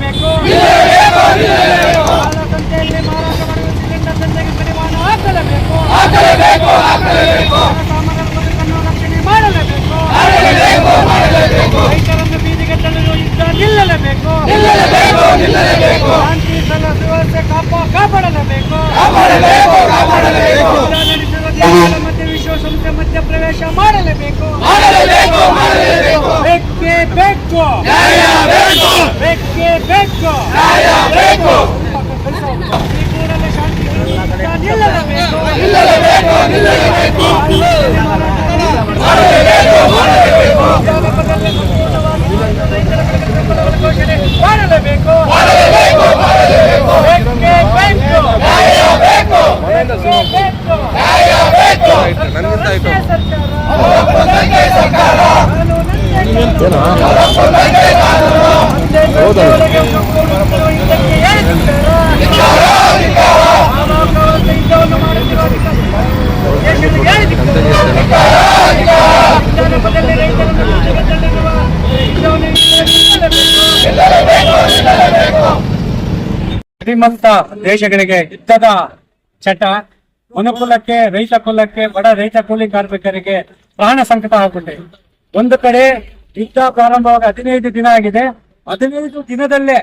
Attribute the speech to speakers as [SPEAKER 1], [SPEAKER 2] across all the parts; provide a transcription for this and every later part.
[SPEAKER 1] ನಿಲ್ಲಲೇಬೇಕು. ಸಂತೆಯಲ್ಲಿ ಮಾರಾಟ ಮಾಡುವ ಸಿಲಿಂಡರ್ ದಂಧೆಗೆ ಕಡಿವಾಣ ಹಾಕಲೇಬೇಕು. ಜನಸಾಮಾನ್ಯರ ಬದುಕನ್ನು ರಕ್ಷಣೆ ಮಾಡಲೇಬೇಕು. ರೈತರನ್ನು ಬೀದಿಗೆ ತಳ್ಳಲು ಯುದ್ಧ ನಿಲ್ಲಲೇಬೇಕು. ಶಾಂತಿ ಸುವ್ಯವಸ್ಥೆ ಕಾಪಾಡಲೇಬೇಕು. ನಡೆಸಿರುವ ದೇಶಗಳ ಮಧ್ಯೆ ವಿಶ್ವಸಂಸ್ಥೆ ಮಧ್ಯ ಪ್ರವೇಶ ಮಾಡಲೇಬೇಕು. ಬೇಕೇ ಬೇಕು, ಬೇಕೇ ಬೇಕು. ಈ ಕೂಡಲೇ ಶಾಂತಿ ನಿಲ್ಲಲೇಬೇಕು. ಘೋಷಣೆ ಮಾಡಲೇಬೇಕು. ಶ್ರೀಮಂತ ದೇಶಗಳಿಗೆ ಯುದ್ಧದ ಚಟ, ಮನುಕುಲಕ್ಕೆ, ರೈತ ಕುಲಕ್ಕೆ, ಬಡ ರೈತ ಕೂಲಿ ಕಾರ್ಮಿಕರಿಗೆ ಪ್ರಾಣ ಸಂಕಟ ಆಗ್ಬಿಟ್ಟೆ. ಒಂದು ಕಡೆ ಯುದ್ಧ ಪ್ರಾರಂಭವಾಗಿ 15 ದಿನ ಆಗಿದೆ. 15 ದಿನದಲ್ಲೇ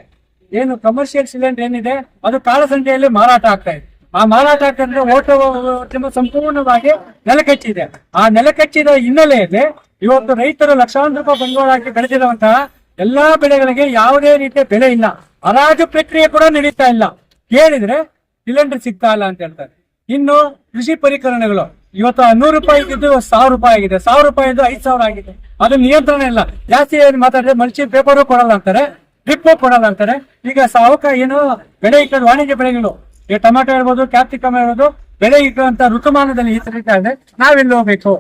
[SPEAKER 1] ಏನು ಕಮರ್ಷಿಯಲ್ ಸಿಲಿಂಡರ್ ಏನಿದೆ ಅದು ಕಾಳಸಂತೆಯಲ್ಲಿ ಮಾರಾಟ ಆಗ್ತಾ ಇದೆ. ಆ ಮಾರಾಟ ಆಗ್ತಂದ್ರೆ ಓಟೋದ್ಯಮ ಸಂಪೂರ್ಣವಾಗಿ ನೆಲಕಚ್ಚಿದೆ. ಆ ನೆಲಕಚ್ಚಿದ ಹಿನ್ನೆಲೆಯಲ್ಲಿ ಇವತ್ತು ರೈತರು ಲಕ್ಷಾಂತರ ರೂಪಾಯಿ ಬಂಡವಾಳ ಹಾಕಿ ಬೆಳೆದಿರುವಂತಹ ಎಲ್ಲಾ ಬೆಳೆಗಳಿಗೆ ಯಾವುದೇ ರೀತಿಯ ಬೆಲೆ ಇಲ್ಲ. ಹರಾಜು ಪ್ರಕ್ರಿಯೆ ಕೂಡ ನಡೀತಾ ಇಲ್ಲ. ಕೇಳಿದ್ರೆ ಸಿಲಿಂಡರ್ ಸಿಗ್ತಾ ಇಲ್ಲ ಅಂತ ಹೇಳ್ತಾರೆ. ಇನ್ನು ಕೃಷಿ ಪರಿಕರಣಗಳು ಇವತ್ತು 100 ರೂಪಾಯಿ ಇದ್ದು 1000 ರೂಪಾಯಿ ಆಗಿದೆ, 1000 ರೂಪಾಯಿ ಇದ್ದು 5000 ಆಗಿದೆ. ಅದು ನಿಯಂತ್ರಣ ಇಲ್ಲ. ಜಾಸ್ತಿ ಮಾತಾಡಿದ್ರೆ ಮಲ್ಚಿಂಗ್ ಪೇಪರು ಕೊಡಲ್ಲ ಅಂತಾರೆ, ಡ್ರಿಪ್ಪು ಕೊಡಲ್ಲ ಅಂತಾರೆ. ಈಗ ಸಾವಕ ಏನು ಬೆಳೆ ಇಕ್ಕದ ವಾಣಿಜ್ಯ ಬೆಳೆಗಳು, ಈಗ ಟೊಮೆಟೊ ಇರ್ಬೋದು, ಕ್ಯಾಪ್ಸಿಕಮ್ ಇರ್ಬೋದು, ಬೆಳೆ ಇಕ್ಕಂತ ಋತುಮಾನದಲ್ಲಿ ಈ ತರೀತಾ ಇದೆ. ನಾವೆಲ್ಲಿ ಹೋಗ್ಬೇಕು?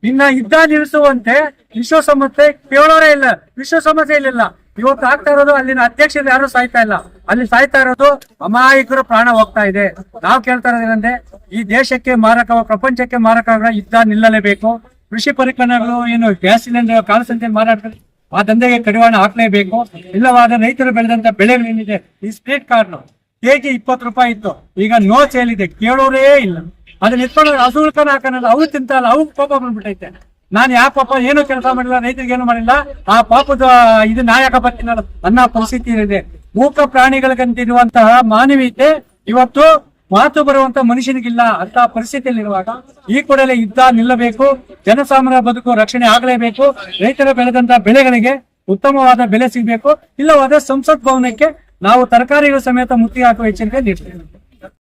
[SPEAKER 1] ಇನ್ನ ಯುದ್ಧ ನಿಲ್ಲಿಸುವಂತೆ ವಿಶ್ವಸಂಸ್ಥೆ ಕೇಳೋರೇ ಇಲ್ಲ, ವಿಶ್ವಸಂಸ್ಥೆ ಇಲ್ಲ. ಇವತ್ತು ಆಗ್ತಾ ಇರೋದು ಅಲ್ಲಿನ ಅಧ್ಯಕ್ಷರು ಯಾರು ಸಾಯ್ತಾ ಇಲ್ಲ, ಅಲ್ಲಿ ಸಾಯ್ತಾ ಇರೋದು ಅಮಾಯಕರು ಪ್ರಾಣ ಹೋಗ್ತಾ ಇದೆ. ನಾವು ಕೇಳ್ತಾ ಇರೋದೇನಂದ್ರೆ ಈ ದೇಶಕ್ಕೆ ಮಾರಕ, ಪ್ರಪಂಚಕ್ಕೆ ಮಾರಕ ಯುದ್ಧ ನಿಲ್ಲಲೇಬೇಕು. ಕೃಷಿ ಪರಿಕರಣಗಳು ಏನು ಗ್ಯಾಸ್ ಸಿಲಿಂಡರ್ ಕಾಳಸಂತೆಯಲ್ಲಿ ಮಾರಾಟ ಆ ದಂಧೆಗೆ ಕಡಿವಾಣ ಹಾಕ್ಲೇಬೇಕು. ಇಲ್ಲವಾದ ರೈತರು ಬೆಳೆದಂತ ಬೆಳೆಗಳೇನಿದೆ, ಈ ಸ್ವೀಟ್ ಕಾರ್ನ್ ಕೆಜಿ 20 ರೂಪಾಯಿ ಇತ್ತು, ಈಗ ನೋ ಸೇಲ್ ಇದೆ, ಕೇಳೋರೇ ಇಲ್ಲ. ಅದನ್ನ ಎತ್ಕೊಂಡು ಹಸುಳ್ಕನ ಹಾಕೋಣ, ಅವ್ರು ತಿಂತಲ್ಲ, ಅವ್ರು ಕೋಪ ಬಂದ್ಬಿಟ್ಟೈತೆ. ನಾನು ಯಾವ ಪಾಪ ಏನು ಕೆಲಸ ಮಾಡಿಲ್ಲ, ರೈತರಿಗೆ ಏನು ಮಾಡಿಲ್ಲ, ಆ ಪಾಪದ ಇದು ನಾಯಕ ಬರ್ತೀನ ಅನ್ನೋ ಪರಿಸ್ಥಿತಿ ಇದೆ. ಮೂಕ ಪ್ರಾಣಿಗಳಿಗಂತಿರುವಂತಹ ಮಾನವೀಯತೆ ಇವತ್ತು ಮಾತು ಬರುವಂತ ಮನುಷ್ಯನಿಗಿಲ್ಲ ಅಂತ ಪರಿಸ್ಥಿತಿಯಲ್ಲಿರುವಾಗ ಈ ಕೂಡಲೇ ಯುದ್ಧ ನಿಲ್ಲಬೇಕು. ಜನಸಾಮಾನ್ಯರ ಬದುಕು ರಕ್ಷಣೆ ಆಗಲೇಬೇಕು. ರೈತರ ಬೆಳೆದಂತ ಬೆಳೆಗಳಿಗೆ ಉತ್ತಮವಾದ ಬೆಲೆ ಸಿಗಬೇಕು. ಇಲ್ಲವಾದ ಸಂಸತ್ ಭವನಕ್ಕೆ ನಾವು ತರಕಾರಿಗಳ ಸಮೇತ ಮುತ್ತಿಗೆ ಹಾಕುವ ಎಚ್ಚರಿಕೆ ನೀಡ್ತೇವೆ.